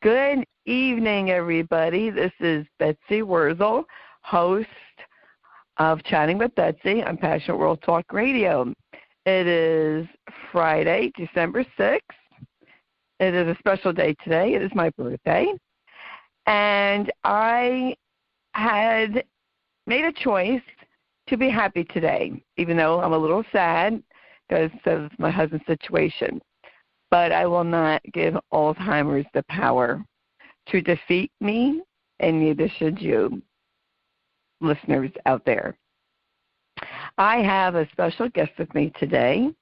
Good evening, everybody. This is Betsy Wurtzel, host of Chatting with Betsy on Passionate World Talk Radio. It is Friday, December 6th. It is a special day today. It is my birthday. And I had made a choice to be happy today, even though I'm a little sad because of my husband's situation. But I will not give Alzheimer's the power to defeat me, and neither should you, listeners out there. I have a special guest with me today.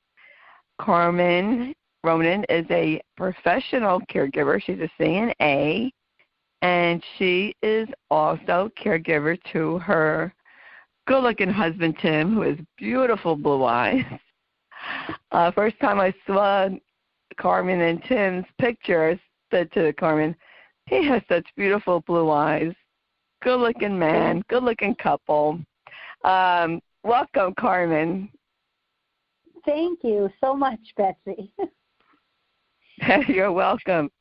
Carmen Ronan is a professional caregiver. She's a CNA, and she is also caregiver to her good-looking husband, Tim, who has beautiful blue eyes. First time I saw Carmen and Tim's picture, I said to Carmen, he has such beautiful blue eyes. Good-looking man, good-looking couple. Welcome, Carmen. Thank you so much, Betsy. You're welcome.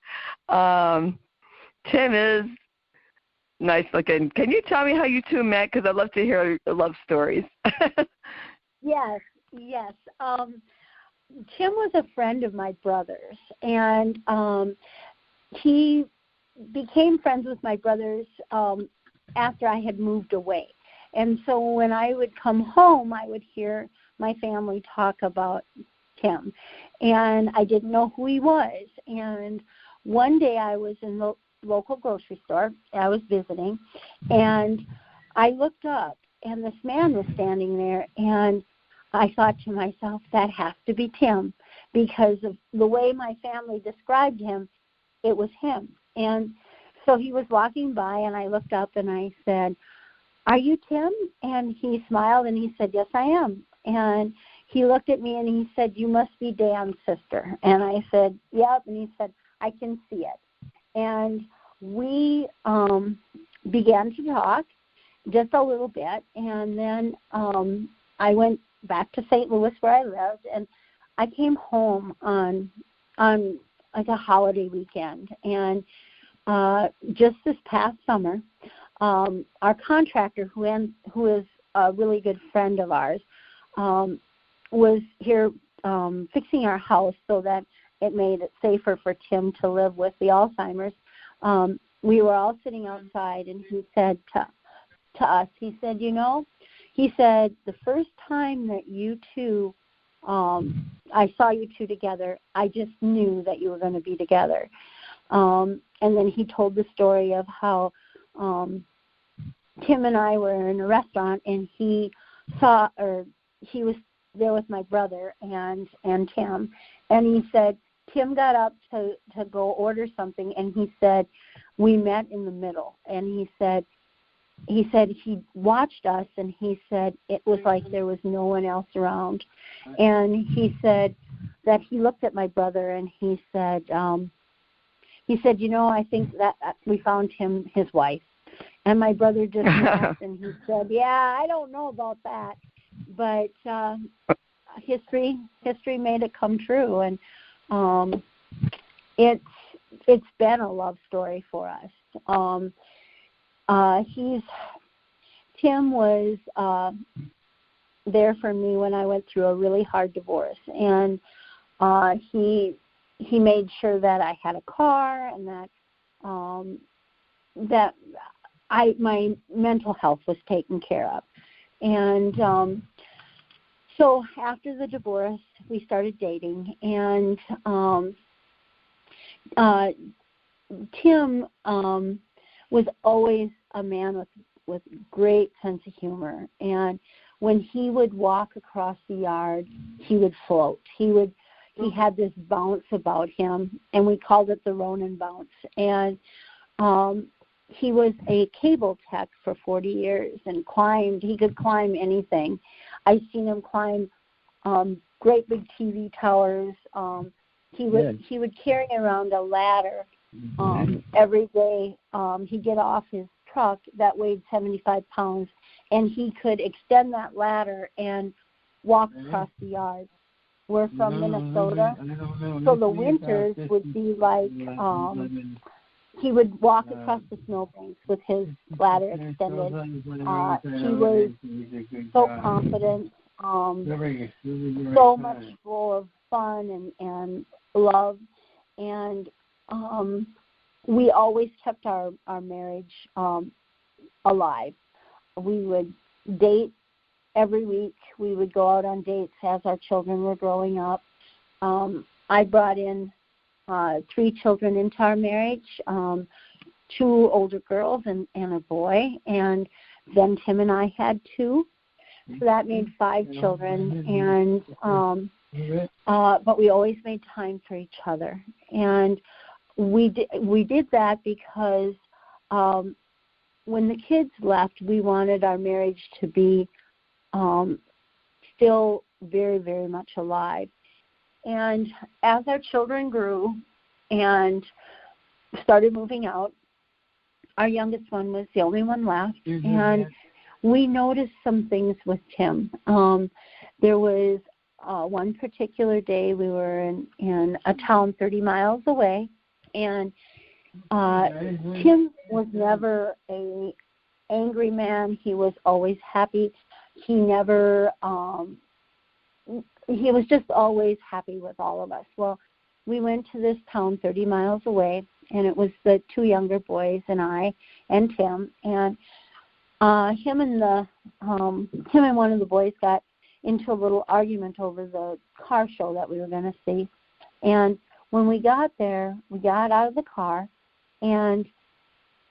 Tim is nice-looking. Can you tell me how you two met? Because I'd love to hear your love stories. Yes. Tim was a friend of my brother's, and he became friends with my brothers after I had moved away. And so when I would come home, I would hear my family talk about Tim, and I didn't know who he was. And one day I was in the local grocery store. I was visiting, and I looked up, and this man was standing there, and I thought to myself, that has to be Tim, because of the way my family described him, it was him. And so he was walking by, and I looked up, and I said, "Are you Tim?" And he smiled, and he said, "Yes, I am." And he looked at me, and he said, "You must be Dan's sister." And I said, "Yep." And he said, "I can see it." And we began to talk just a little bit, and then I went back to St. Louis where I lived, and I came home on like a holiday weekend. And just this past summer, our contractor, who is a really good friend of ours, was here fixing our house so that it made it safer for Tim to live with the Alzheimer's. We were all sitting outside, and he said to us, he said, he said, the first time that you two, I saw you two together, I just knew that you were going to be together. And then he told the story of how Tim and I were in a restaurant, and he was there with my brother and Tim, and he said, Tim got up to go order something, and he said, we met in the middle. And he said he watched us, and he said it was like there was no one else around. And he said that he looked at my brother, and he said, I think that we found him his wife. And my brother just laughed, and he said, yeah, I don't know about that, but history made it come true. And it's been a love story for us. Tim was there for me when I went through a really hard divorce, and he made sure that I had a car, and that my mental health was taken care of. And so after the divorce, we started dating, and Tim was always a man with great sense of humor. And when he would walk across the yard, he would float. He had this bounce about him, and we called it the Ronan bounce. And he was a cable tech for 40 years and he could climb anything. I've seen him climb great big TV towers. He would carry around a ladder every day. He'd get off his truck that weighed 75 pounds, and he could extend that ladder and walk across the yard. We're from Minnesota, so the winters would be like he would walk across the snowbanks with his bladder extended. He was so confident, so much full of fun and love, and we always kept our marriage alive. We would date every week. We would go out on dates as our children were growing up. I brought in 3 children into our marriage, 2 older girls and a boy, and then Tim and I had 2. So that made 5 children, and but we always made time for each other. And we did that because when the kids left, we wanted our marriage to be still very, very much alive. And as our children grew and started moving out, our youngest one was the only one left, and we noticed some things with Tim. There was one particular day we were in a town 30 miles away, and Tim was never an angry man. He was always happy. He never, he was just always happy with all of us. Well, we went to this town 30 miles away, and it was the 2 younger boys and I and Tim, and him and one of the boys got into a little argument over the car show that we were going to see. And when we got there, we got out of the car, and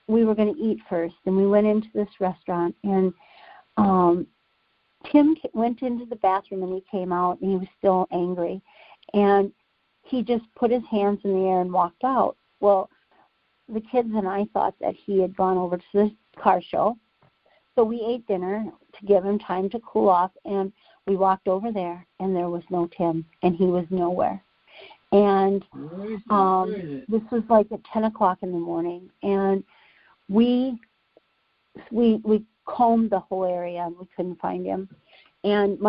we were going to eat first. And we went into this restaurant, and Tim went into the bathroom, and he came out, and he was still angry. And he just put his hands in the air and walked out. Well, the kids and I thought that he had gone over to the car show. So we ate dinner to give him time to cool off, and we walked over there, and there was no Tim, and he was nowhere. And this was like at 10 o'clock in the morning, and we combed the whole area, and we couldn't find him. And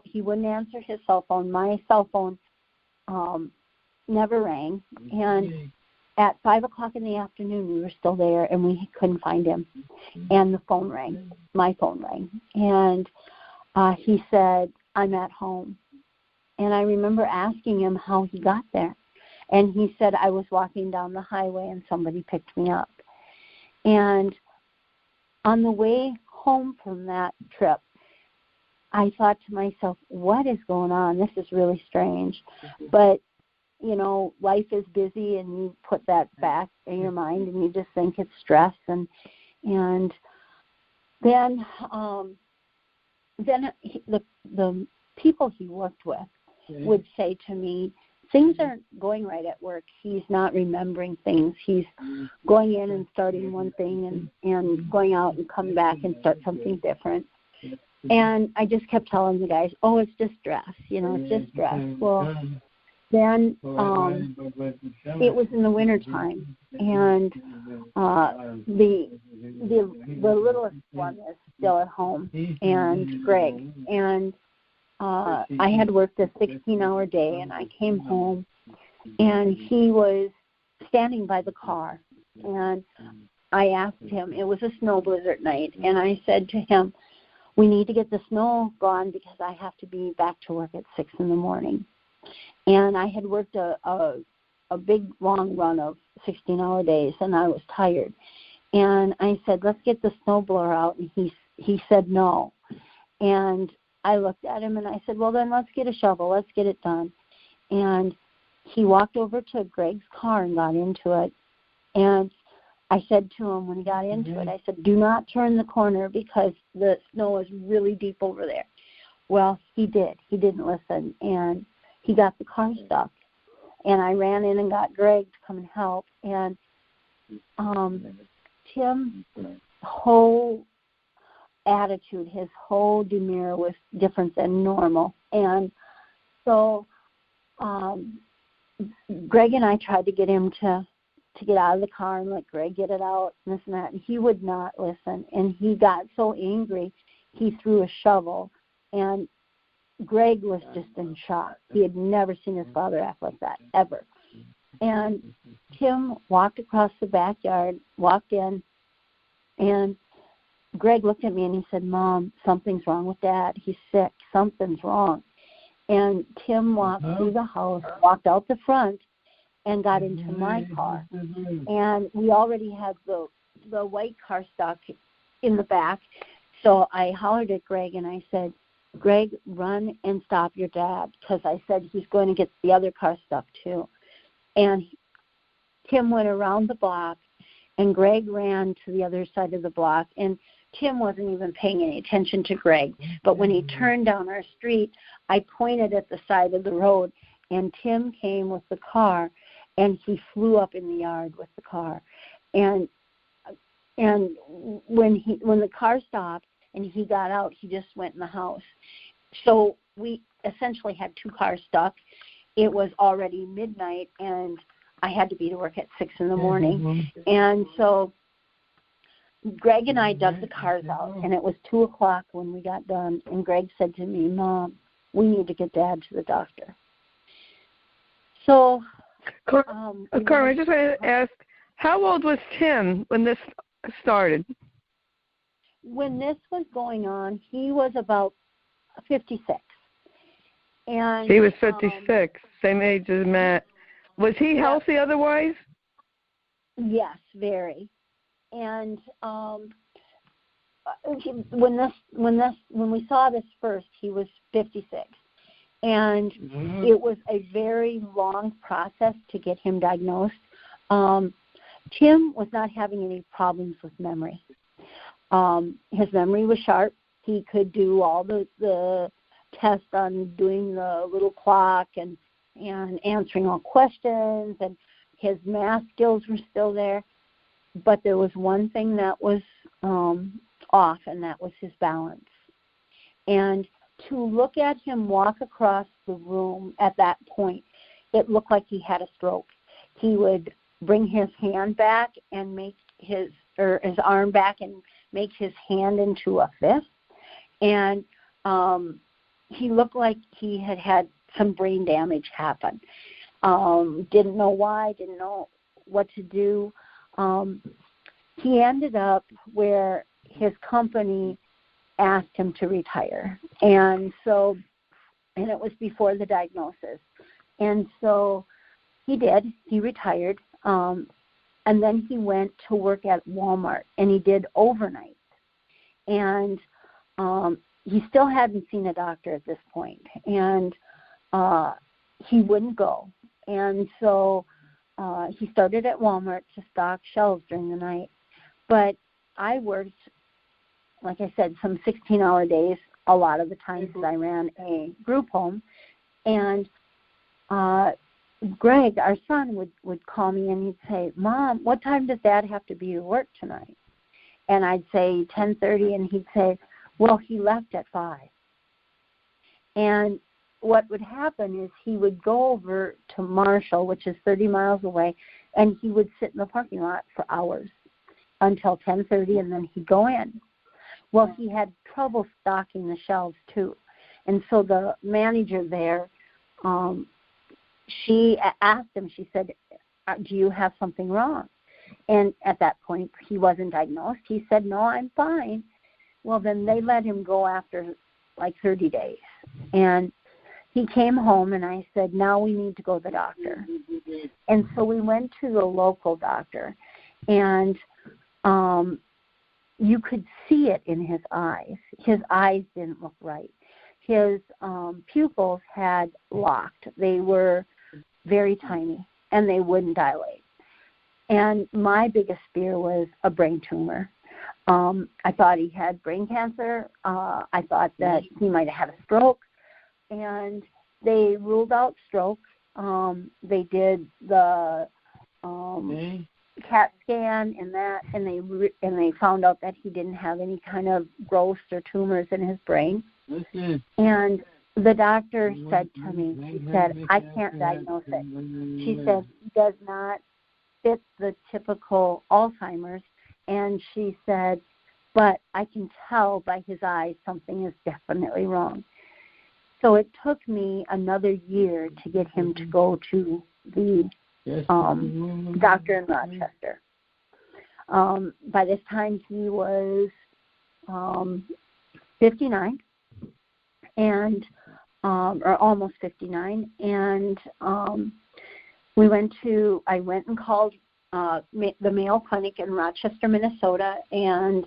he wouldn't answer his cell phone. My cell phone never rang, and at 5 o'clock in the afternoon, we were still there, and we couldn't find him. And the phone rang. My phone rang. And he said, "I'm at home." And I remember asking him how he got there. And he said, "I was walking down the highway, and somebody picked me up." And on the way home from that trip, I thought to myself, what is going on? This is really strange. But you know, life is busy, and you put that back in your mind, and you just think it's stress. And then the people he worked with would say to me, things aren't going right at work. He's not remembering things. He's going in and starting one thing and going out and coming back and start something different. And I just kept telling the guys, oh, it's just stress. You know, it's just stress. Well, then it was in the wintertime, and the littlest one is still at home, and Greg. And I had worked a 16-hour day, and I came home, and he was standing by the car. And I asked him, it was a snow blizzard night, and I said to him, we need to get the snow gone because I have to be back to work at 6 in the morning. And I had worked a big, long run of 16-hour days, and I was tired. And I said, let's get the snowblower out. And he said no. And I looked at him, and I said, well, then let's get a shovel. Let's get it done. And he walked over to Greg's car and got into it. And I said to him when he got into it, I said, do not turn the corner because the snow is really deep over there. Well, he did. He didn't listen. And he got the car stuck, and I ran in and got Greg to come and help. And Tim's whole attitude, his whole demeanor was different than normal. And so Greg and I tried to get him to get out of the car and let Greg get it out and this and that, and he would not listen. And he got so angry, he threw a shovel, and Greg was just in shock. He had never seen his father act like that, ever. And Tim walked across the backyard, walked in, and Greg looked at me and he said, "Mom, something's wrong with Dad. He's sick. Something's wrong." And Tim walked through the house, walked out the front, and got into my car. And we already had the white car stuck in the back. So I hollered at Greg and I said, "Greg, run and stop your dad," because I said he's going to get the other car stuck too. And Tim went around the block, and Greg ran to the other side of the block. And Tim wasn't even paying any attention to Greg. But when he turned down our street, I pointed at the side of the road, and Tim came with the car, and he flew up in the yard with the car. And when the car stopped and he got out, he just went in the house. So we essentially had two cars stuck. It was already midnight, and I had to be to work at 6 in the morning. And so Greg and I dug the cars out, and it was 2 o'clock when we got done. And Greg said to me, "Mom, we need to get Dad to the doctor." So, Carmen, I just wanted to ask, how old was Tim when this started? When this was going on, he was about 56. And he was 56, same age as Matt. Was he healthy otherwise? Yes, very. And when we saw this first, he was 56. And it was a very long process to get him diagnosed. Tim was not having any problems with memory. His memory was sharp. He could do all the tests on doing the little clock and answering all questions, and his math skills were still there. But there was one thing that was off, and that was his balance. And to look at him walk across the room at that point, it looked like he had a stroke. He would bring his hand back and make his arm back and make his hand into a fist. And he looked like he had some brain damage happen. Didn't know why, didn't know what to do. He ended up where his company asked him to retire. And it was before the diagnosis. And so he did. He retired. And then he went to work at Walmart, and he did overnight. And he still hadn't seen a doctor at this point. And he wouldn't go. And so he started at Walmart to stock shelves during the night. But I worked, like I said, some 16-hour days a lot of the time because I ran a group home. And Greg, our son, would call me and he'd say, "Mom, what time does Dad have to be to work tonight?" And I'd say 10:30, and he'd say, "Well, he left at 5." And what would happen is he would go over to Marshall, which is 30 miles away, and he would sit in the parking lot for hours until 10:30, and then he'd go in. Well, he had trouble stocking the shelves, too. And so the manager there, she asked him, she said, "Do you have something wrong?" And at that point, he wasn't diagnosed. He said, "No, I'm fine." Well, then they let him go after like 30 days. And he came home, and I said, "Now we need to go to the doctor." And so we went to the local doctor, and you could see it in his eyes. His eyes didn't look right. His pupils had locked. They were very tiny, and they wouldn't dilate. And my biggest fear was a brain tumor. I thought he had brain cancer. I thought that he might have had a stroke. And they ruled out stroke. They did the CAT scan and that, and they found out that he didn't have any kind of growths or tumors in his brain. And the doctor said to me, she said, "I can't diagnose it." She said, "He does not fit the typical Alzheimer's." And she said, "But I can tell by his eyes something is definitely wrong." So it took me another year to get him to go to the doctor in Rochester. By this time, he was 59, and or almost 59, and I went and called the Mayo Clinic in Rochester, Minnesota, and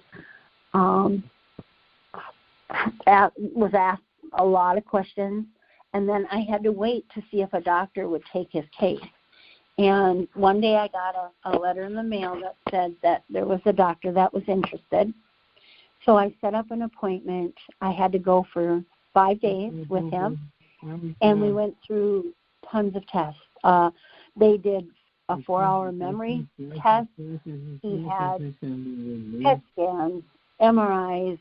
was asked a lot of questions, and then I had to wait to see if a doctor would take his case. And one day I got a letter in the mail that said that there was a doctor that was interested. So I set up an appointment. I had to go for 5 days with him, and we went through tons of tests. They did a 4-hour memory test. He had PET scans, MRIs,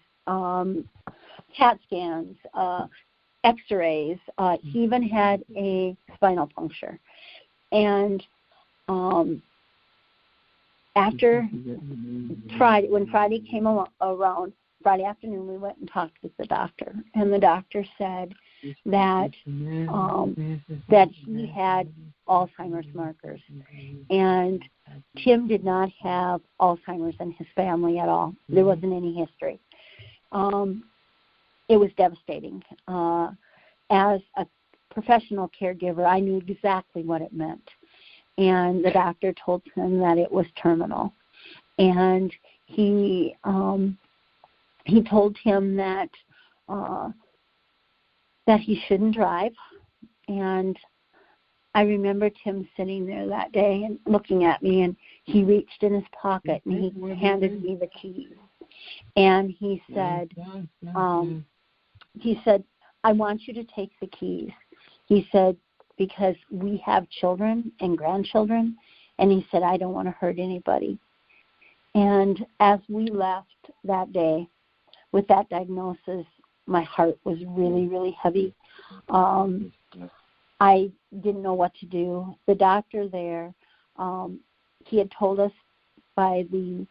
CAT scans, X-rays. He even had a spinal puncture. And after Friday, when Friday came around, Friday afternoon, we went and talked with the doctor, and the doctor said that that he had Alzheimer's markers, and Tim did not have Alzheimer's in his family at all. There wasn't any history. It was devastating. As a professional caregiver, I knew exactly what it meant, and the doctor told him that it was terminal, and he told him that he shouldn't drive. And I remember Tim sitting there that day and looking at me, and he reached in his pocket and he handed me the keys, and he said, I want you to take the keys. He said, because we have children and grandchildren, and he said, I don't want to hurt anybody. And as we left that day with that diagnosis, my heart was really, really heavy. I didn't know what to do. The doctor there, he had told us by the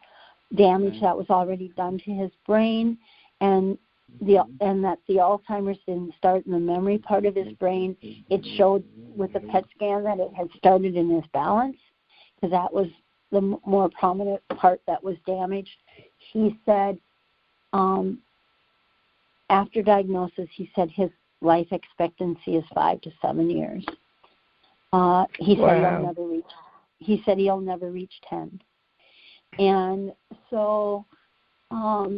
damage that was already done to his brain, and that the Alzheimer's didn't start in the memory part of his brain. It showed with the PET scan that it had started in his balance, because that was the more prominent part that was damaged. He said, after diagnosis, he said his life expectancy is 5 to 7 years. He said he'll never reach 10. And so I'll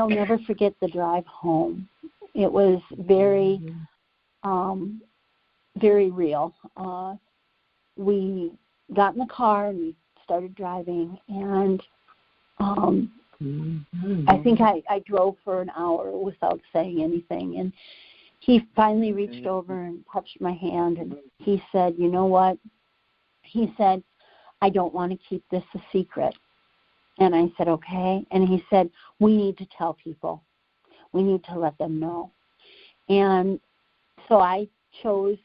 never forget the drive home. It was very, very real. We got in the car and we started driving, and I think I drove for an hour without saying anything. And he finally reached over and touched my hand, and he said, you know what? He said, I don't want to keep this a secret. And I said, okay. And he said, we need to tell people. We need to let them know. And so I chose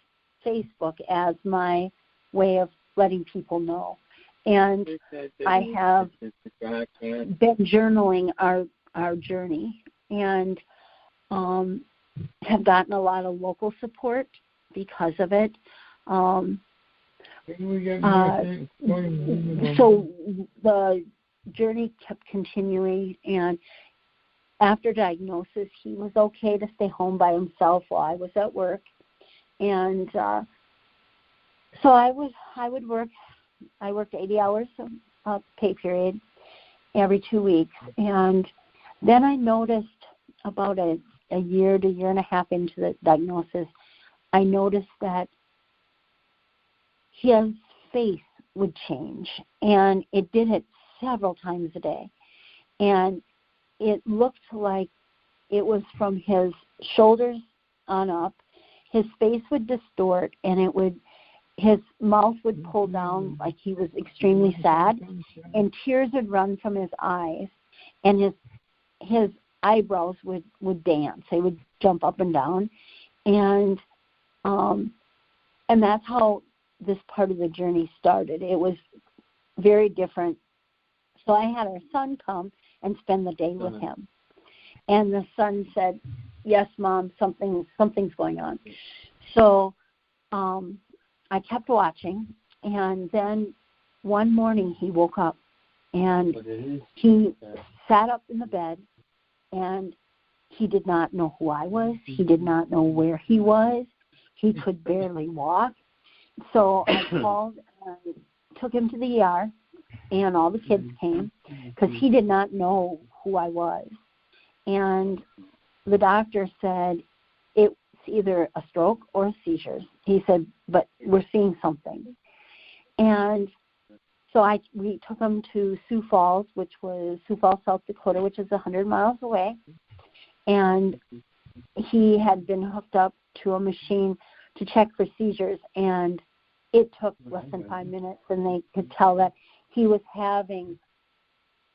Facebook as my way of letting people know. And I have been journaling our journey, and have gotten a lot of local support because of it. So the journey kept continuing, and after diagnosis, he was okay to stay home by himself while I was at work. And so I would work. I worked 80 hours of pay period every 2 weeks. And then I noticed about a year to year and a half into the diagnosis, I noticed that his face would change. And it did it several times a day. And it looked like it was from his shoulders on up. His face would distort, and his mouth would pull down like he was extremely sad, and tears would run from his eyes, and his eyebrows would dance. They would jump up and down, and that's how this part of the journey started. It was very different. So I had our son come and spend the day with him, and the son said, "Yes, Mom, something's going on." So I kept watching, and then one morning he woke up, and he sat up in the bed, and he did not know who I was. He did not know where he was. He could barely walk. So I called and took him to the ER, and all the kids came because he did not know who I was. And the doctor said it's either a stroke or seizures. He said, but we're seeing something. And so we took him to Sioux Falls, South Dakota, which is 100 miles away. And he had been hooked up to a machine to check for seizures, and it took less than 5 minutes, and they could tell that he was having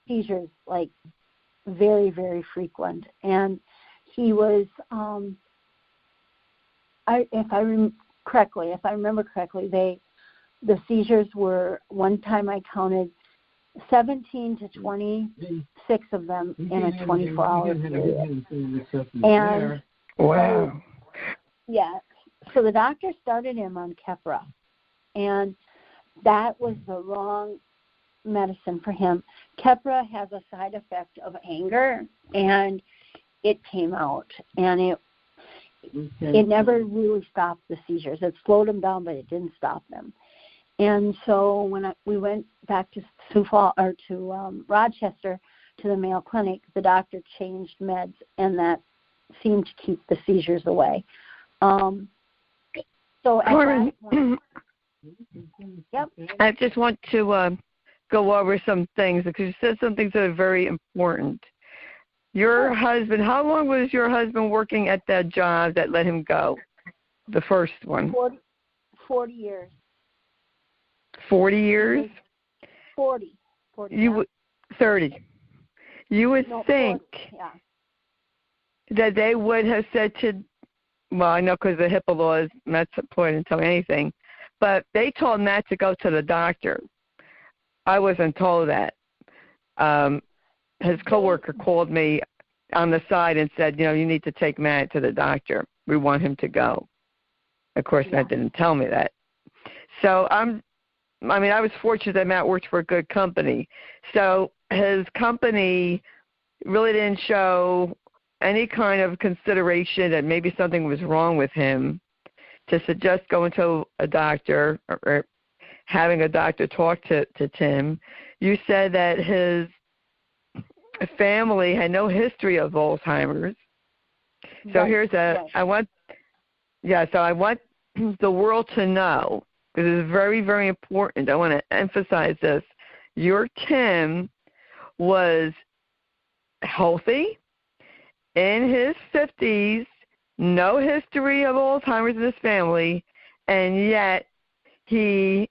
seizures, like, very, very frequent. And he was, if I remember correctly, the seizures were, one time I counted 17 to 26 of them in a 24-hour period. And wow. Yeah. So the doctor started him on Keppra, and that was the wrong medicine for him. Keppra has a side effect of anger, and it came out, and it never really stopped the seizures. It slowed them down, but it didn't stop them. And so when we went back to Rochester to the Mayo Clinic, the doctor changed meds, and that seemed to keep the seizures away. So at that point, yep. I just want to go over some things because you said some things that are very important. Your husband, how long was your husband working at that job that let him go, the first one? 40 years. 40 years? 40. 30. You would think 40, yeah. that they would have said to, well, I know because of the HIPAA laws, Matt's point didn't tell me anything, but they told Matt to go to the doctor. I wasn't told that. His coworker called me on the side and said, you need to take Matt to the doctor. We want him to go. Of course, Matt didn't tell me that. So I was fortunate that Matt worked for a good company. So his company really didn't show any kind of consideration that maybe something was wrong with him to suggest going to a doctor or having a doctor talk to Tim. You said that his family had no history of Alzheimer's. So I want the world to know, because it's very, very important. I want to emphasize this. Your Tim was healthy, in his 50s, no history of Alzheimer's in his family, and yet he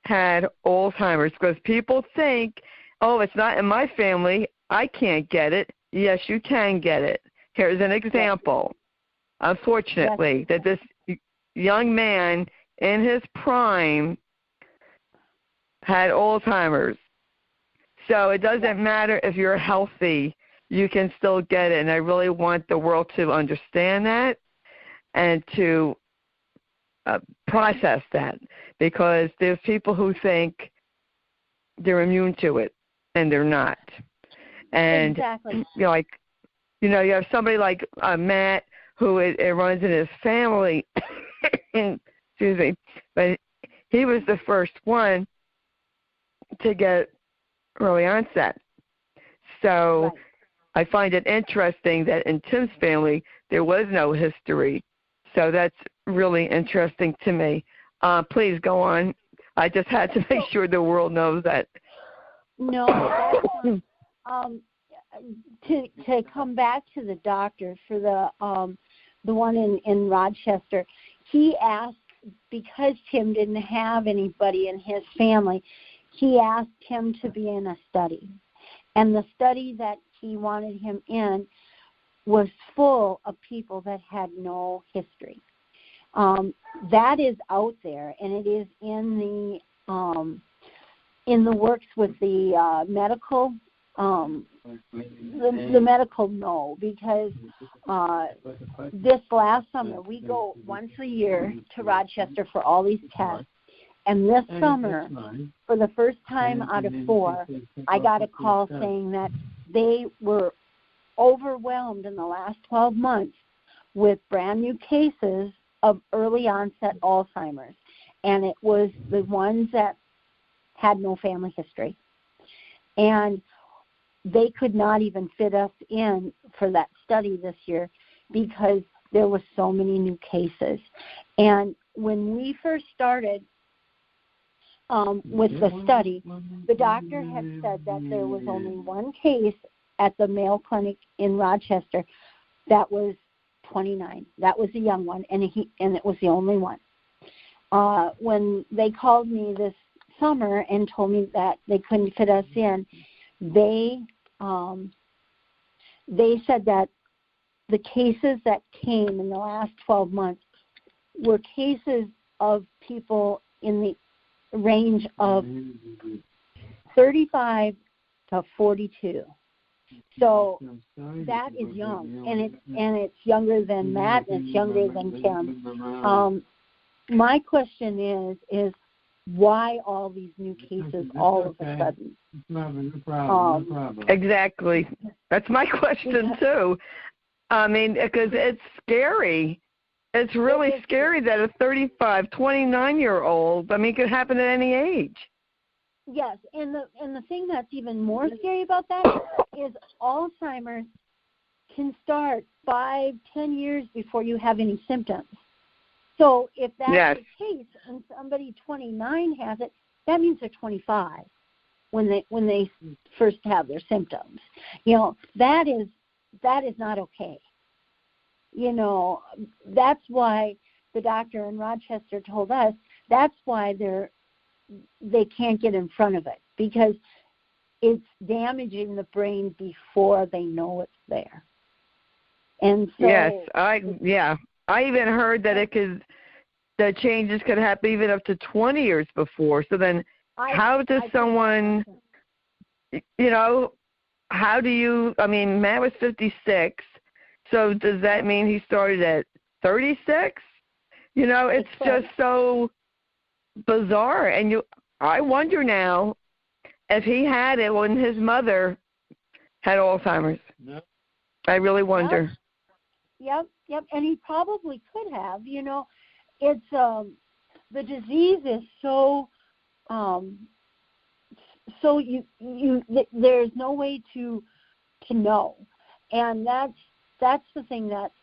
had Alzheimer's, because people think, oh, it's not in my family, I can't get it. Yes, you can get it. Here's an example, unfortunately, that this young man in his prime had Alzheimer's. So it doesn't matter if you're healthy, you can still get it. And I really want the world to understand that and to process that, because there's people who think they're immune to it, and they're not. And, exactly. you have somebody like Matt, who it runs in his family, excuse me, but he was the first one to get early onset. So I find it interesting that in Tim's family there was no history. So that's really interesting to me. Please go on. I just had to make sure the world knows that. No, to come back to the doctor for the one in Rochester, he asked, because Tim didn't have anybody in his family, he asked him to be in a study. And the study that he wanted him in was full of people that had no history. That is out there, and it is in the works with the medical the medical no, because this last summer we go once a year to Rochester for all these tests. And this summer, for the first time out of 4, I got a call saying that they were overwhelmed in the last 12 months with brand new cases of early onset Alzheimer's. And it was the ones that had no family history. And they could not even fit us in for that study this year because there were so many new cases. And when we first started with the study, the doctor had said that there was only one case at the Mayo Clinic in Rochester that was 29. That was a young one, and it was the only one. When they called me this summer and told me that they couldn't fit us in, they said that the cases that came in the last 12 months were cases of people in the range of 35 to 42. So that is young, and it's younger than Matt, and it's younger than Kim. My question is why all these new cases all of a sudden? No problem. Exactly. That's my question too. I mean, because it's scary. It's really scary that a 35, 29-year-old, I mean, it could happen at any age. Yes, and the thing that's even more scary about that is Alzheimer's can start 5-10 years before you have any symptoms. So if that's the case and somebody 29 has it, that means they're 25 when they first have their symptoms. You know, that is not okay. You know, that's why the doctor in Rochester told us that's why they can't get in front of it, because it's damaging the brain before they know it's there. And so I even heard that the changes could happen even up to 20 years before. So then how does someone, you know, how do you, I mean, Matt was 56, so does that mean he started at 36? You know, it's just so bizarre. And I wonder now if he had it when his mother had Alzheimer's. Yep. I really wonder. Yep. And he probably could have. You know, it's the disease is so there's no way to know, and that's the thing that's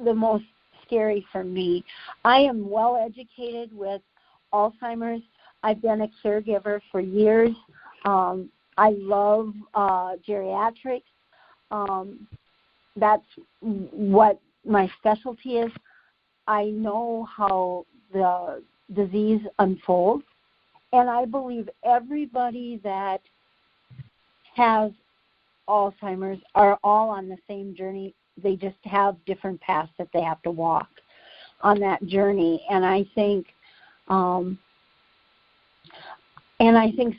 the most scary for me. I am well educated with Alzheimer's. I've been a caregiver for years. I love geriatrics. That's what my specialty is. I know how the disease unfolds, and I believe everybody that has Alzheimer's are all on the same journey. They just have different paths that they have to walk on that journey. And I think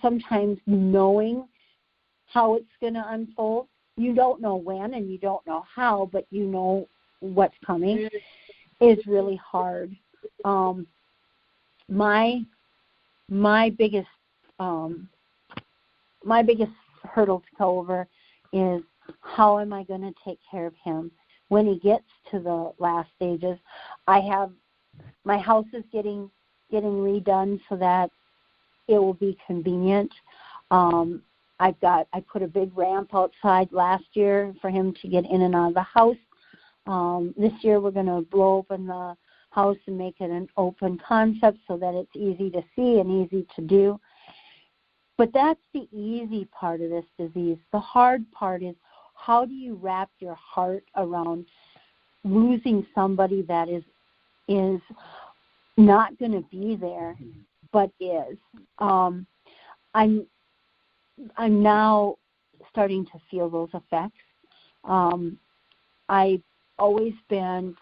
sometimes knowing how it's going to unfold, you don't know when and you don't know how, but you know what's coming, is really hard. My biggest hurdle to go over is how am I going to take care of him when he gets to the last stages. My house is getting redone so that it will be convenient. I put a big ramp outside last year for him to get in and out of the house. This year we're going to blow open the house and make it an open concept so that it's easy to see and easy to do. But that's the easy part of this disease. The hard part is how do you wrap your heart around losing somebody that is not going to be there, but is. I'm now starting to feel those effects. I've always been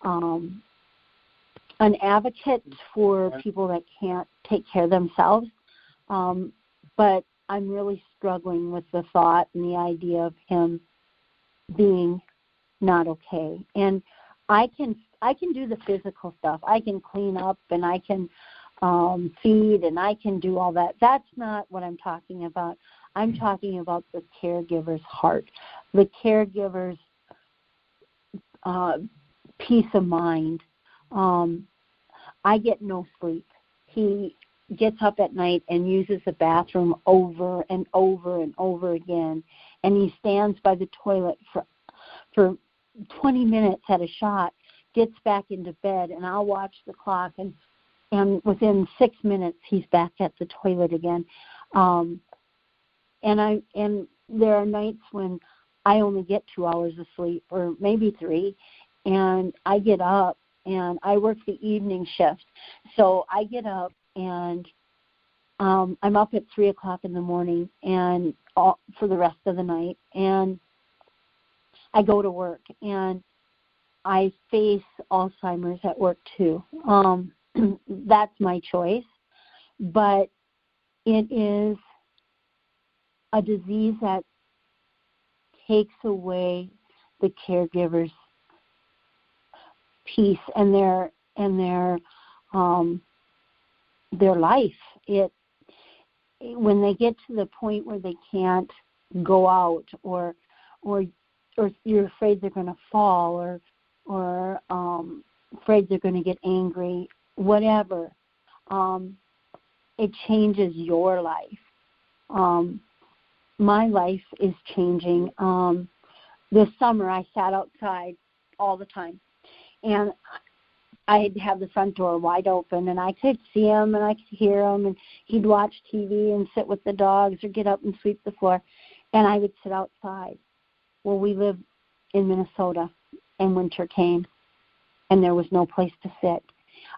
an advocate for people that can't take care of themselves, but I'm really struggling with the thought and the idea of him being not okay. And I can do the physical stuff. I can clean up and I can feed and I can do all that. That's not what I'm talking about. I'm talking about the caregiver's heart, the caregiver's peace of mind. I get no sleep. He gets up at night and uses the bathroom over and over and over again, and he stands by the toilet for 20 minutes at a shot, gets back into bed, and I'll watch the clock, and within 6 minutes he's back at the toilet again. And there are nights when I only get 2 hours of sleep, or maybe 3, and I get up, and I work the evening shift. So I get up, and I'm up at 3 o'clock in the morning and for the rest of the night, and I go to work, and I face Alzheimer's at work too. That's my choice, but it is a disease that takes away the caregiver's peace and their life. When they get to the point where they can't go out, or you're afraid they're going to fall, or afraid they're going to get angry, whatever, it changes your life. My life is changing. This summer I sat outside all the time, and I'd have the front door wide open, and I could see him and I could hear him, and he'd watch TV and sit with the dogs or get up and sweep the floor, and I would sit outside. Well, we live in Minnesota, and winter came, and there was no place to sit.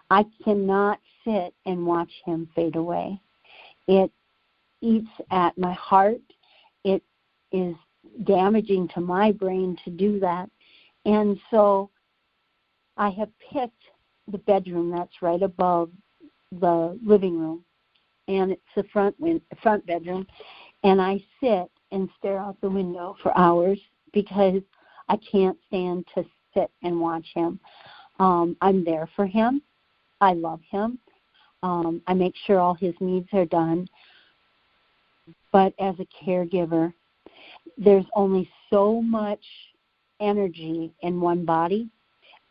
I cannot sit and watch him fade away. It eats at my heart. It is damaging to my brain to do that. And so I have picked the bedroom that's right above the living room, and it's the front bedroom, and I sit and stare out the window for hours because I can't stand to sit and watch him. I'm there for him. I love him. I make sure all his needs are done. But as a caregiver, there's only so much energy in one body,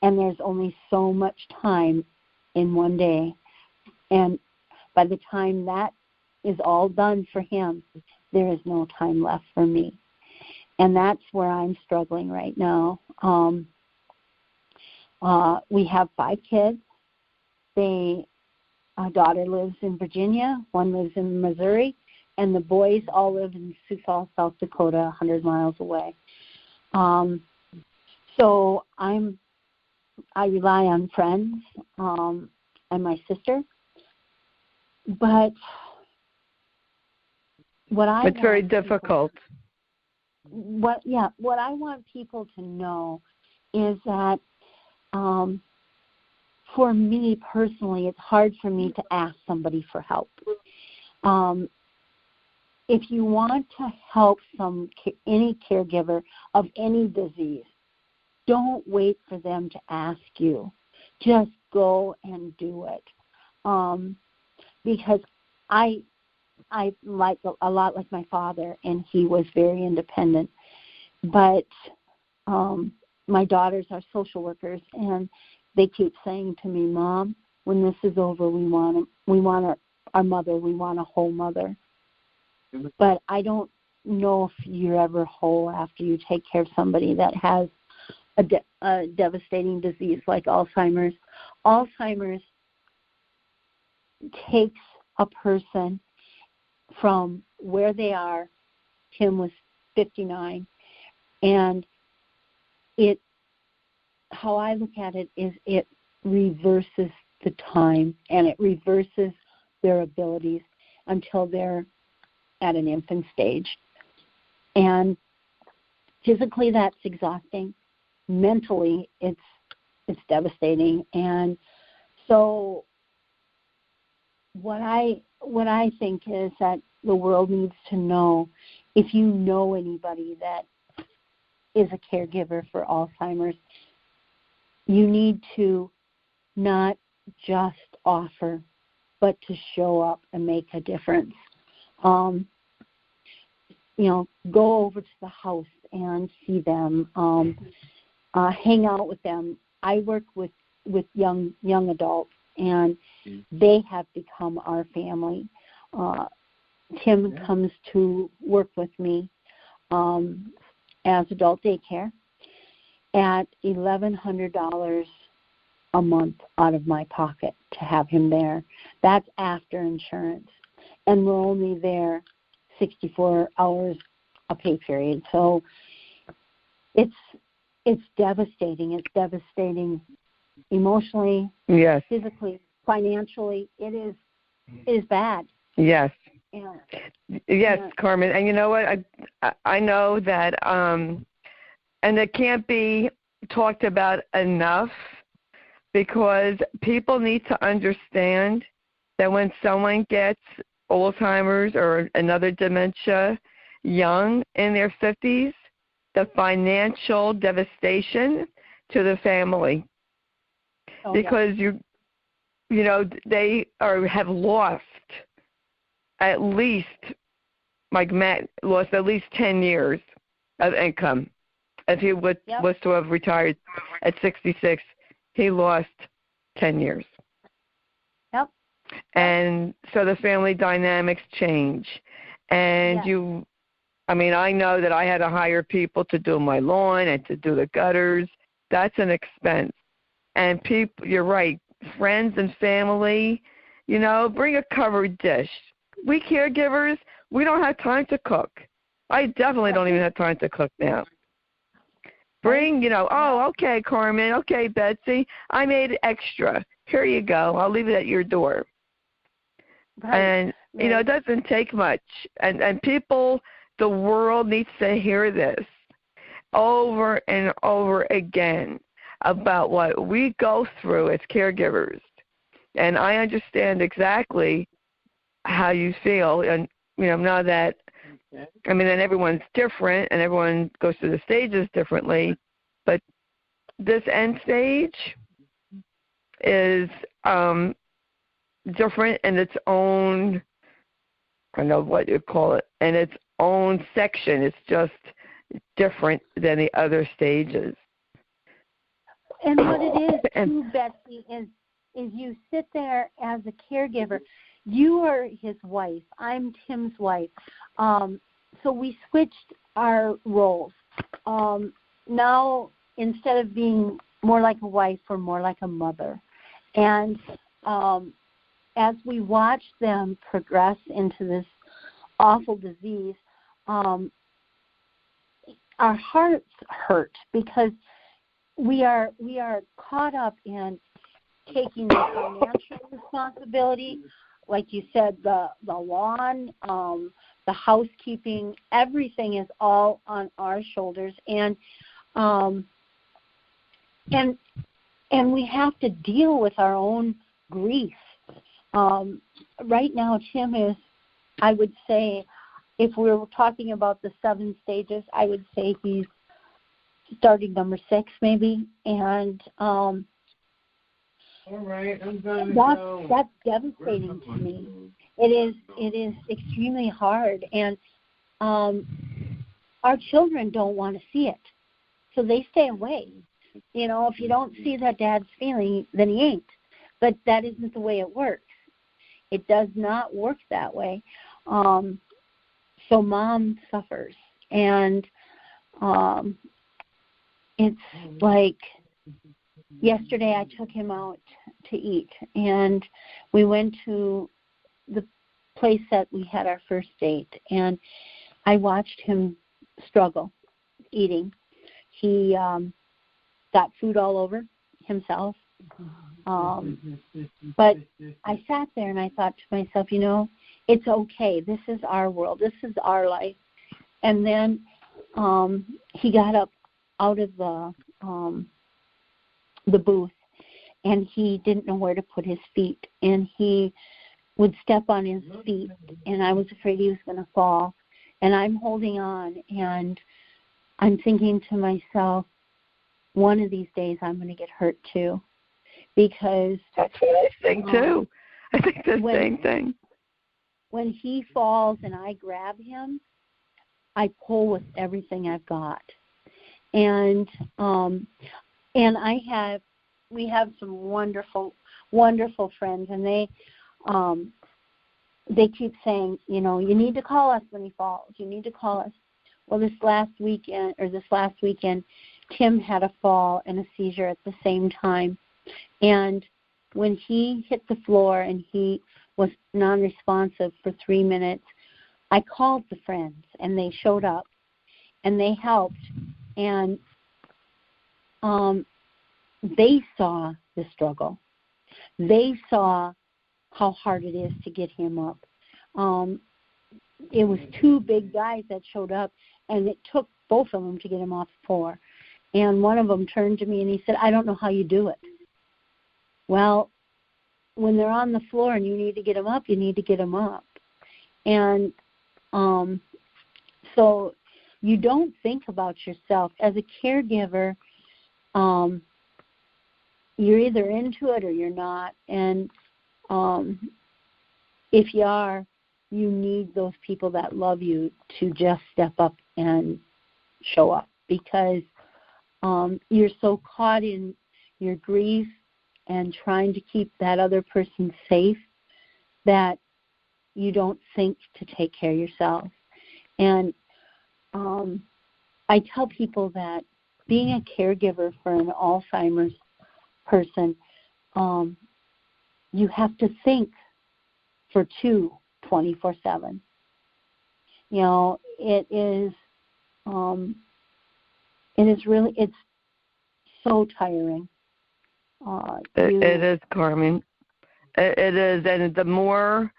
and there's only so much time in one day. And by the time that is all done for him, there is no time left for me. And that's where I'm struggling right now. We have 5 kids. Our daughter lives in Virginia, one lives in Missouri, and the boys all live in Sioux Falls, South Dakota, 100 miles away. So I rely on friends and my sister. But it's very difficult. What I want people to know is that for me personally, it's hard for me to ask somebody for help. If you want to help any caregiver of any disease, don't wait for them to ask you. Just go and do it. Because I like a lot like my father, and he was very independent. But my daughters are social workers, and they keep saying to me, "Mom, when this is over, we want our mother. We want a whole mother." But I don't know if you're ever whole after you take care of somebody that has a devastating disease like Alzheimer's. Alzheimer's takes a person from where they are. Tim was 59, and how I look at it is it reverses the time, and it reverses their abilities until they're at an infant stage. And physically that's exhausting. Mentally it's devastating. And so what I think is that the world needs to know, if you know anybody that is a caregiver for Alzheimer's, you need to not just offer, but to show up and make a difference. Go over to the house and see them, hang out with them. I work with young adults, and they have become our family. Tim comes to work with me as adult daycare at $1,100 a month out of my pocket to have him there. That's after insurance, and we're only there 64 hours a pay period. So it's devastating. It's devastating emotionally, yes, physically, financially. It is bad. Yes. Yeah. Yes, Carmen. And you know what? I know that, and it can't be talked about enough, because people need to understand that when someone gets Alzheimer's or another dementia young in their 50s, the financial devastation to the family, because they have lost at least, like Matt lost at least 10 years of income. If he was to have retired at 66, he lost 10 years. Yep. And so the family dynamics change. And I know that I had to hire people to do my lawn and to do the gutters. That's an expense. And people, you're right, friends and family, bring a covered dish. We caregivers, we don't have time to cook. I definitely don't even have time to cook now. Bring, okay, Carmen, okay, Betsy, I made extra. Here you go. I'll leave it at your door. Right. And, it doesn't take much. And people, the world needs to hear this over and over again about what we go through as caregivers. And I understand exactly how you feel. And, now that, and everyone's different and everyone goes through the stages differently, but this end stage is different in its own, I don't know what you call it, in its own section. It's just different than the other stages. And what it is, too, Betsy, is you sit there as a caregiver. You are his wife. I'm Tim's wife. So we switched our roles. Now, instead of being more like a wife, we're more like a mother. And as we watch them progress into this awful disease, our hearts hurt, because we are caught up in taking the financial responsibility, like you said, the lawn, the housekeeping, everything is all on our shoulders, and we have to deal with our own grief. Right now, Tim is, I would say, if we were talking about the 7 stages, I would say he's starting number 6 maybe, and all right, I'm gonna go. That's devastating to me. It is extremely hard, and our children don't want to see it, so they stay away. If you don't see that dad's feeling, then he ain't. But that isn't the way it works. It does not work that way. So mom suffers, and it's like yesterday I took him out to eat, and we went to the place that we had our first date, and I watched him struggle eating. He got food all over himself, but I sat there and I thought to myself, it's okay. This is our world. This is our life. And then he got up out of the booth, and he didn't know where to put his feet, and he would step on his feet, and I was afraid he was going to fall. And I'm holding on, and I'm thinking to myself, one of these days I'm going to get hurt too, because that's what I think too. I think the same thing. When he falls and I grab him, I pull with everything I've got, and we have some wonderful friends, and they keep saying, you need to call us when he falls. You need to call us. Well, this last weekend, Tim had a fall and a seizure at the same time. And when he hit the floor and he was non-responsive for 3 minutes, I called the friends, and they showed up, and they helped. And they saw the struggle. They saw how hard it is to get him up. It was 2 big guys that showed up, and it took both of them to get him off the floor. And one of them turned to me and he said, I don't know how you do it. Well, when they're on the floor and you need to get them up, you need to get them up. And so you don't think about yourself. As a caregiver, you're either into it or you're not. And if you are, you need those people that love you to just step up and show up, because you're so caught in your grief and trying to keep that other person safe that you don't think to take care of yourself. And I tell people that being a caregiver for an Alzheimer's person, you have to think for 24/7. It's so tiring. It is, Carmen. It is, and the more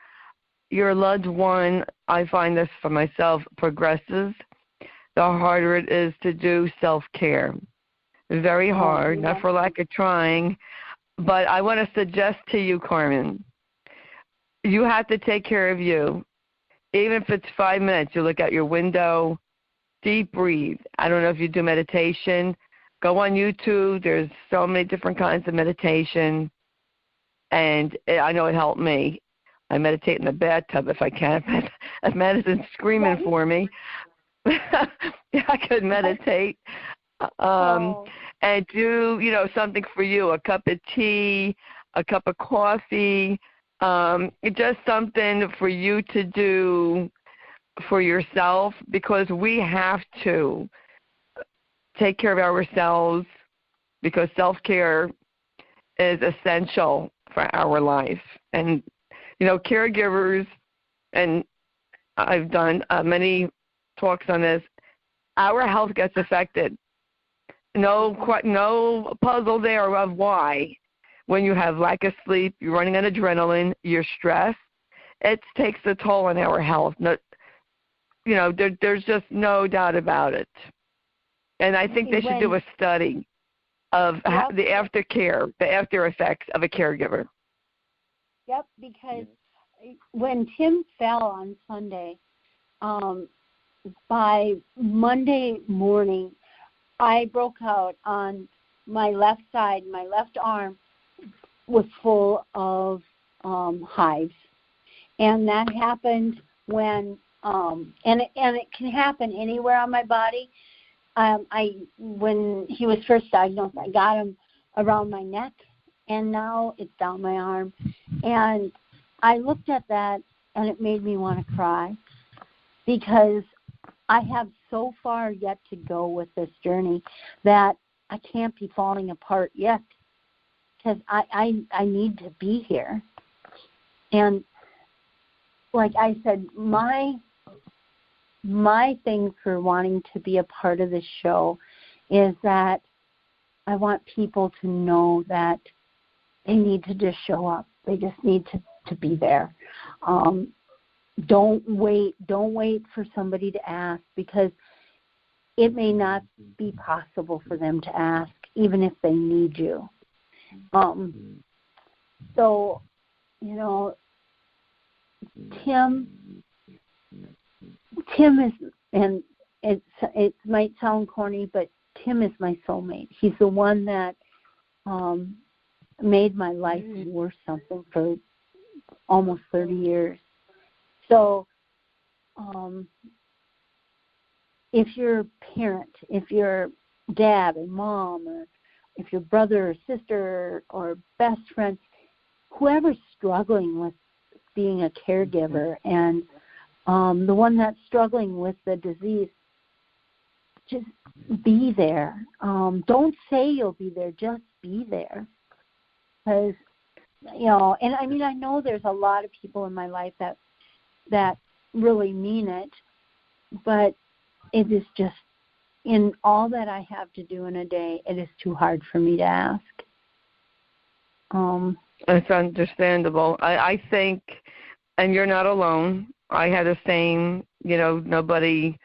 your loved one, I find this for myself, progresses, the harder it is to do self-care. Very hard, not for lack of trying, but I want to suggest to you, Carmen, you have to take care of you. Even if it's 5 minutes, you look out your window, deep breathe. I don't know if you do meditation. Go on YouTube. There's so many different kinds of meditation, and I know it helped me. I meditate in the bathtub if I can. If Madison's screaming for me, I could meditate. And do, something for you, a cup of tea, a cup of coffee, just something for you to do for yourself, because we have to take care of ourselves, because self-care is essential for our life. And, caregivers, and I've done many talks on this, our health gets affected. No puzzle there of why. When you have lack of sleep, you're running on adrenaline, you're stressed, it takes a toll on our health. There's just no doubt about it. And I think they should do a study of the aftercare, the after effects of a caregiver. Yep, because when Tim fell on Sunday, by Monday morning, I broke out on my left side. My left arm was full of hives, and that happened when and it can happen anywhere on my body. When he was first diagnosed, I got him around my neck, and now it's down my arm. And I looked at that, and it made me want to cry, because I have so far yet to go with this journey that I can't be falling apart yet, because I need to be here. And like I said, my thing for wanting to be a part of this show is that I want people to know that they need to just show up. They just need to be there. Don't wait for somebody to ask, because it may not be possible for them to ask, even if they need you. So, Tim is, and it might sound corny, but Tim is my soulmate. He's the one that made my life worth something for almost 30 years. So if you're a parent, if you're dad or mom, or if you're brother or sister or best friend, whoever's struggling with being a caregiver and the one that's struggling with the disease, just be there. Don't say you'll be there, just be there. Because, and I mean, I know there's a lot of people in my life that really mean it, but it is just, in all that I have to do in a day, it is too hard for me to ask. It's understandable. I think, and you're not alone, I had the same, nobody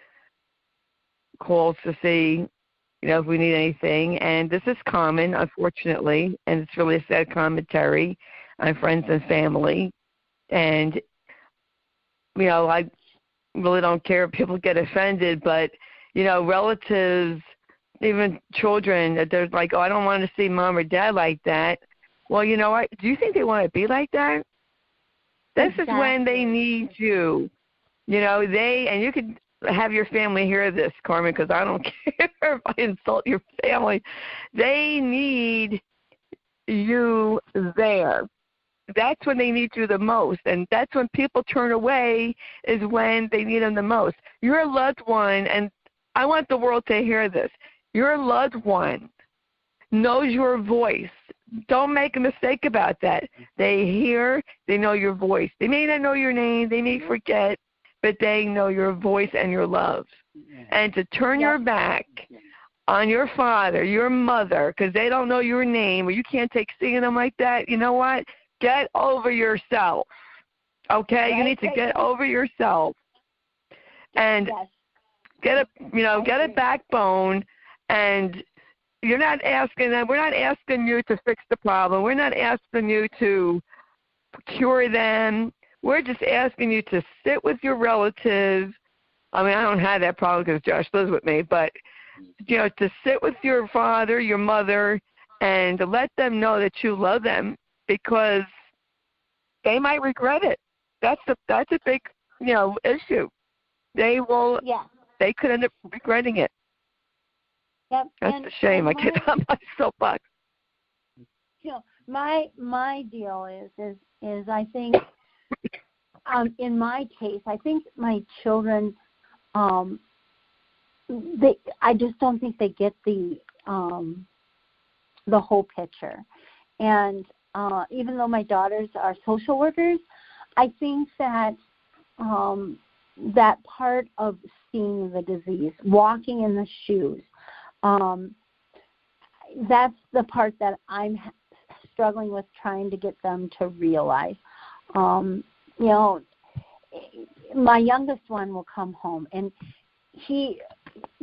calls to see, if we need anything. And this is common, unfortunately, and it's really a sad commentary on friends and family. And, I really don't care if people get offended, but, relatives, even children, they're like, oh, I don't want to see mom or dad like that. Well, you know what? Do you think they want to be like that? This is when they need you. And you could have your family hear this, Carmen, because I don't care if I insult your family. They need you there. That's when they need you the most. And that's when people turn away, is when they need them the most. Your loved one, and I want the world to hear this, your loved one knows your voice. Don't make a mistake about that. They know your voice. They may not know your name, they may forget, but they know your voice and your love. And to turn your back on your father, your mother, because they don't know your name, or you can't take seeing them like that, you know what? Get over yourself. Okay? Right. You need to get over yourself. And get a backbone. And we're not asking you to fix the problem. We're not asking you to cure them. We're just asking you to sit with your relatives. I mean, I don't have that problem because Josh lives with me, but, to sit with your father, your mother, and to let them know that you love them, because they might regret it. That's a big, issue. They could end up regretting it. Yep. That's a shame. I get on my soapbox. My deal is I think, in my case, I think my children, I just don't think they get the whole picture. And even though my daughters are social workers, I think that that part of seeing the disease, walking in the shoes, that's the part that I'm struggling with, trying to get them to realize. My youngest one will come home, and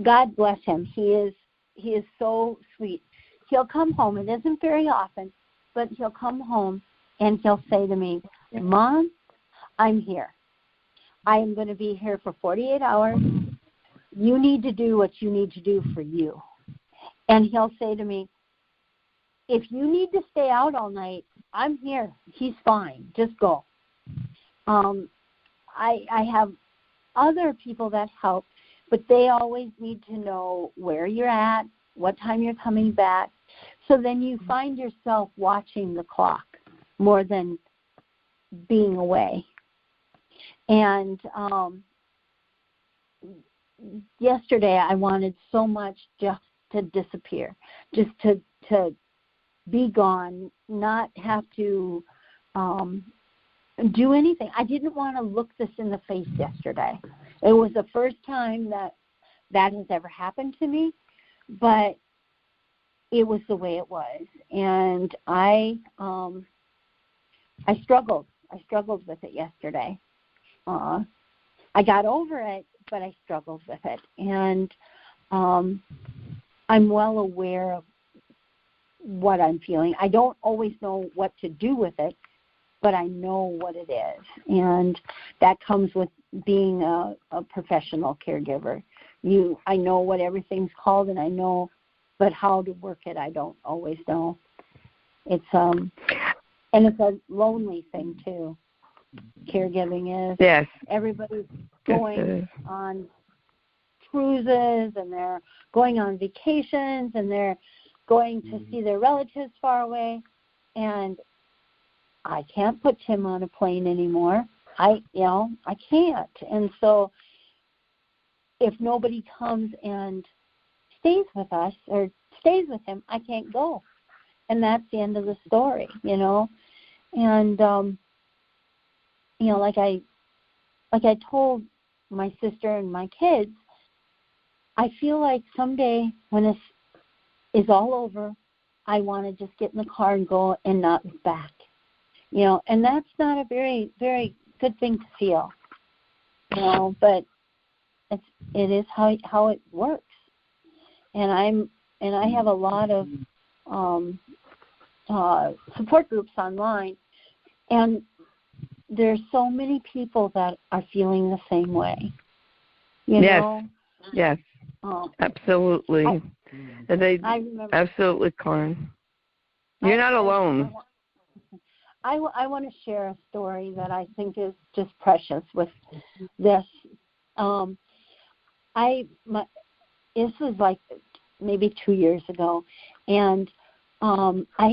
God bless him, he is so sweet. He'll come home, it isn't very often, but he'll come home and he'll say to me, Mom, I'm here. I am going to be here for 48 hours. You need to do what you need to do for you. And he'll say to me, if you need to stay out all night, I'm here. He's fine. Just go. I have other people that help, but they always need to know where you're at, what time you're coming back. So then you find yourself watching the clock more than being away. And yesterday I wanted so much just to disappear, just to be gone, not have to do anything. I didn't want to look this in the face yesterday. It was the first time that has ever happened to me, but it was the way it was. And I struggled. I struggled with it yesterday. I got over it, but I struggled with it. And I'm well aware of what I'm feeling. I don't always know what to do with it, but I know what it is. And that comes with being a professional caregiver. I know what everything's called, and I know, but how to work it, I don't always know. It's and it's a lonely thing too. Caregiving is. Yes. Everybody's going on cruises, and they're going on vacations, and they're going to see their relatives far away, and I can't put Tim on a plane anymore. I can't. And so if nobody comes and stays with us or stays with him, I can't go. And that's the end of the story, And like I told my sister and my kids, I feel like someday when this is all over, I want to just get in the car and go and not look back. And that's not a very, very good thing to feel. But it is how it works. And I have a lot of support groups online, and there's so many people that are feeling the same way. Yes. Absolutely. I remember, absolutely, Karen. You're not alone. I want to share a story that I think is just precious with this. This was like maybe 2 years ago, and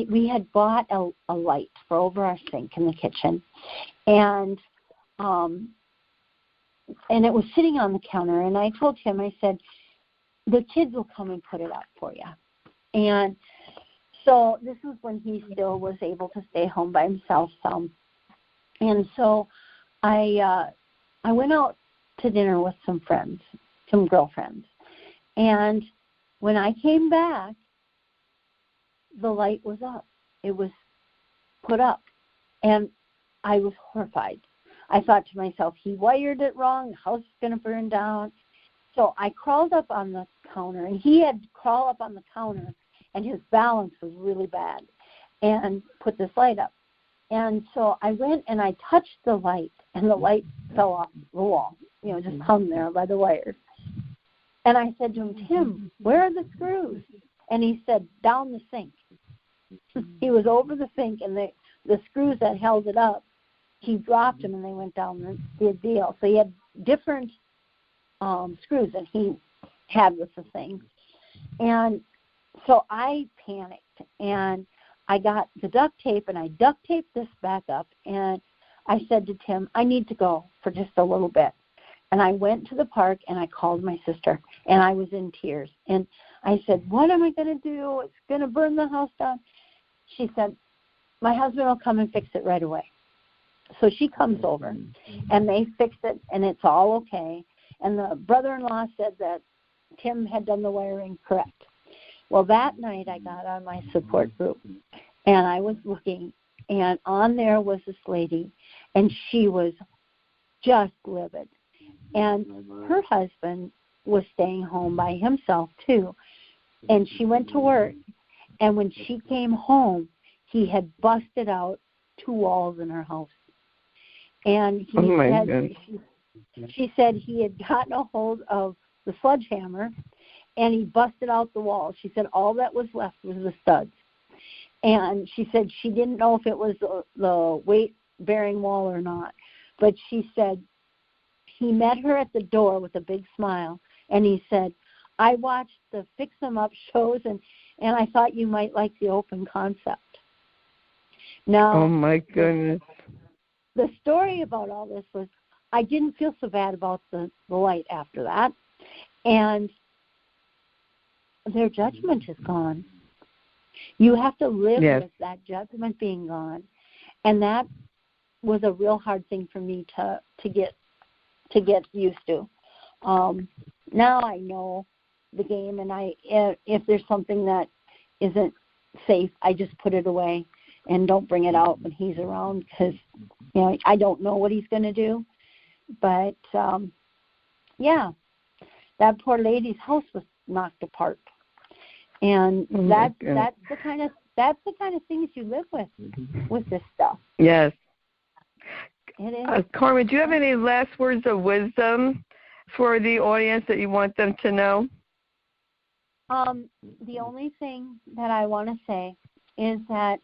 we had bought a light for over our sink in the kitchen, and it was sitting on the counter, and I told him, I said, the kids will come and put it up for you. And so this was when he still was able to stay home by himself some. And so I went out to dinner with some friends, some girlfriends. And when I came back, the light was up. It was put up. And I was horrified. I thought to myself, he wired it wrong, the house is going to burn down. So I crawled up on the counter, and he had to crawl up on the counter, and his balance was really bad, and put this light up. And so I went and I touched the light, and the light fell off the wall, just hung there by the wires. And I said to him, Tim, where are the screws? And he said, down the sink. He was over the sink, and the screws that held it up, he dropped them, and they went down the deal. So he had different screws that he had with the thing. And so I panicked, and I got the duct tape, and I duct taped this back up, and I said to Tim, I need to go for just a little bit. And I went to the park, and I called my sister, and I was in tears. And I said, what am I going to do? It's going to burn the house down. She said, my husband will come and fix it right away. So she comes over, and they fixed it, and it's all okay. And the brother-in-law said that Tim had done the wiring correct. Well, that night I got on my support group, and I was looking, and on there was this lady, and she was just livid. And her husband was staying home by himself, too. And she went to work, and when she came home, he had busted out 2 walls in her house. And she said he had gotten a hold of the sledgehammer, and he busted out the wall. She said all that was left was the studs. And she said she didn't know if it was the weight-bearing wall or not. But she said he met her at the door with a big smile, and he said, I watched the Fix 'em Up shows, and I thought you might like the open concept. Now, oh, my goodness. The story about all this was I didn't feel so bad about the light after that, and their judgment is gone. You have to live with that judgment being gone, and that was a real hard thing for me to get used to. Now I know the game, and if there's something that isn't safe, I just put it away and don't bring it out when he's around, because I don't know what he's going to do. But that poor lady's house was knocked apart, and that's the kind of things you live with this stuff. Yes, It is. Carmen, do you have any last words of wisdom for the audience that you want them to know? The only thing that I want to say is that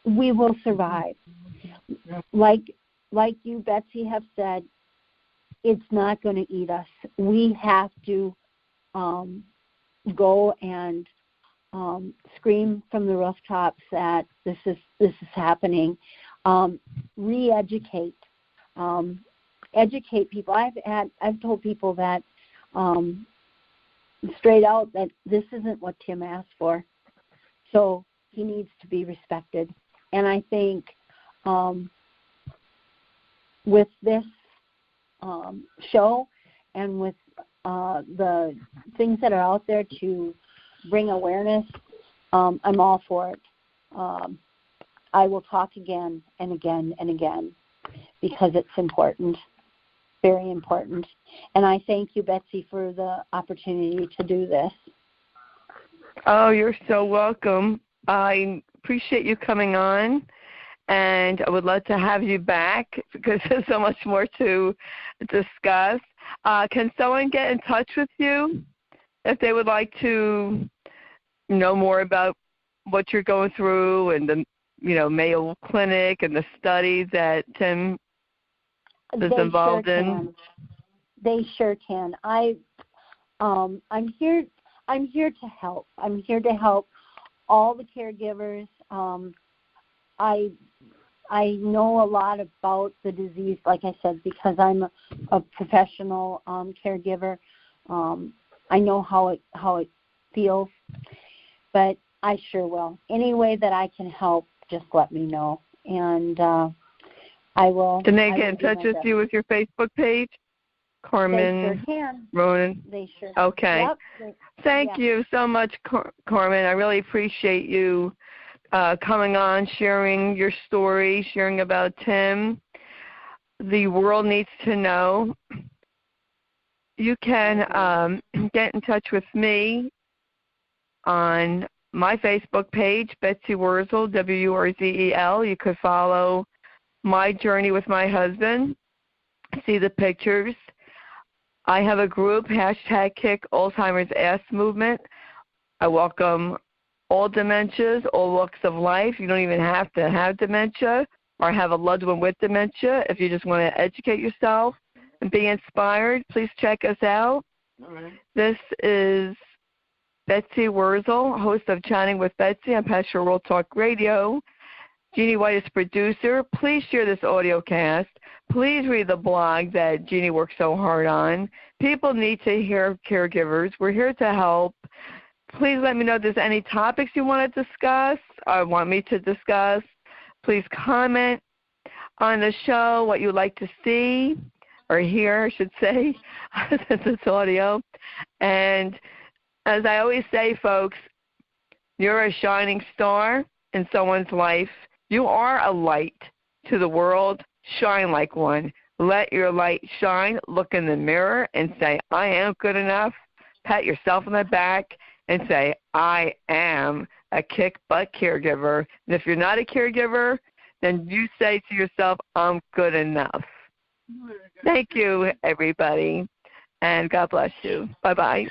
we will survive. Like you, Betsy, have said, it's not going to eat us. We have to go and scream from the rooftops that this is happening. Re-educate. Educate people. I've told people that straight out that this isn't what Tim asked for, so he needs to be respected. And I think with this show and with the things that are out there to bring awareness, I'm all for it. I will talk again and again and again because it's important, very important. And I thank you, Betsy, for the opportunity to do this. Oh, you're so welcome. I appreciate you coming on, and I would love to have you back because there's so much more to discuss. Can someone get in touch with you if they would like to know more about what you're going through and the Mayo Clinic and the studies that Tim is involved in? They sure can. I'm here to help. I'm here to help all the caregivers. I know a lot about the disease, like I said, because I'm a professional caregiver. I know how it feels, but I sure will. Any way that I can help, just let me know, and I will. Can they get in touch with you with your Facebook page, Carmen? They sure can. Ronan? They sure. Okay. Yep. Thank you so much, Carmen. I really appreciate you coming on, sharing your story, sharing about Tim. The world needs to know. You can get in touch with me on my Facebook page, Betsy Wurtzel, Wurzel. You could follow my journey with my husband, see the pictures. I have a group, #Kick Alzheimer's Ass Movement. I welcome all dementias, all walks of life. You don't even have to have dementia or have a loved one with dementia. If you just want to educate yourself and be inspired, please check us out. All right. This is Betsy Wurtzel, host of Chatting with Betsy on Pastor World Talk Radio. Jeannie White is producer. Please share this audio cast. Please read the blog that Jeannie worked so hard on. People need to hear caregivers. We're here to help. Please let me know if there's any topics you want to discuss or want me to discuss. Please comment on the show what you'd like to see or hear, I should say, since it's audio. And as I always say, folks, you're a shining star in someone's life. You are a light to the world. Shine like one. Let your light shine. Look in the mirror and say, I am good enough. Pat yourself on the back and say, I am a kick-butt caregiver. And if you're not a caregiver, then you say to yourself, I'm good enough. Thank you, everybody, and God bless you. Bye-bye.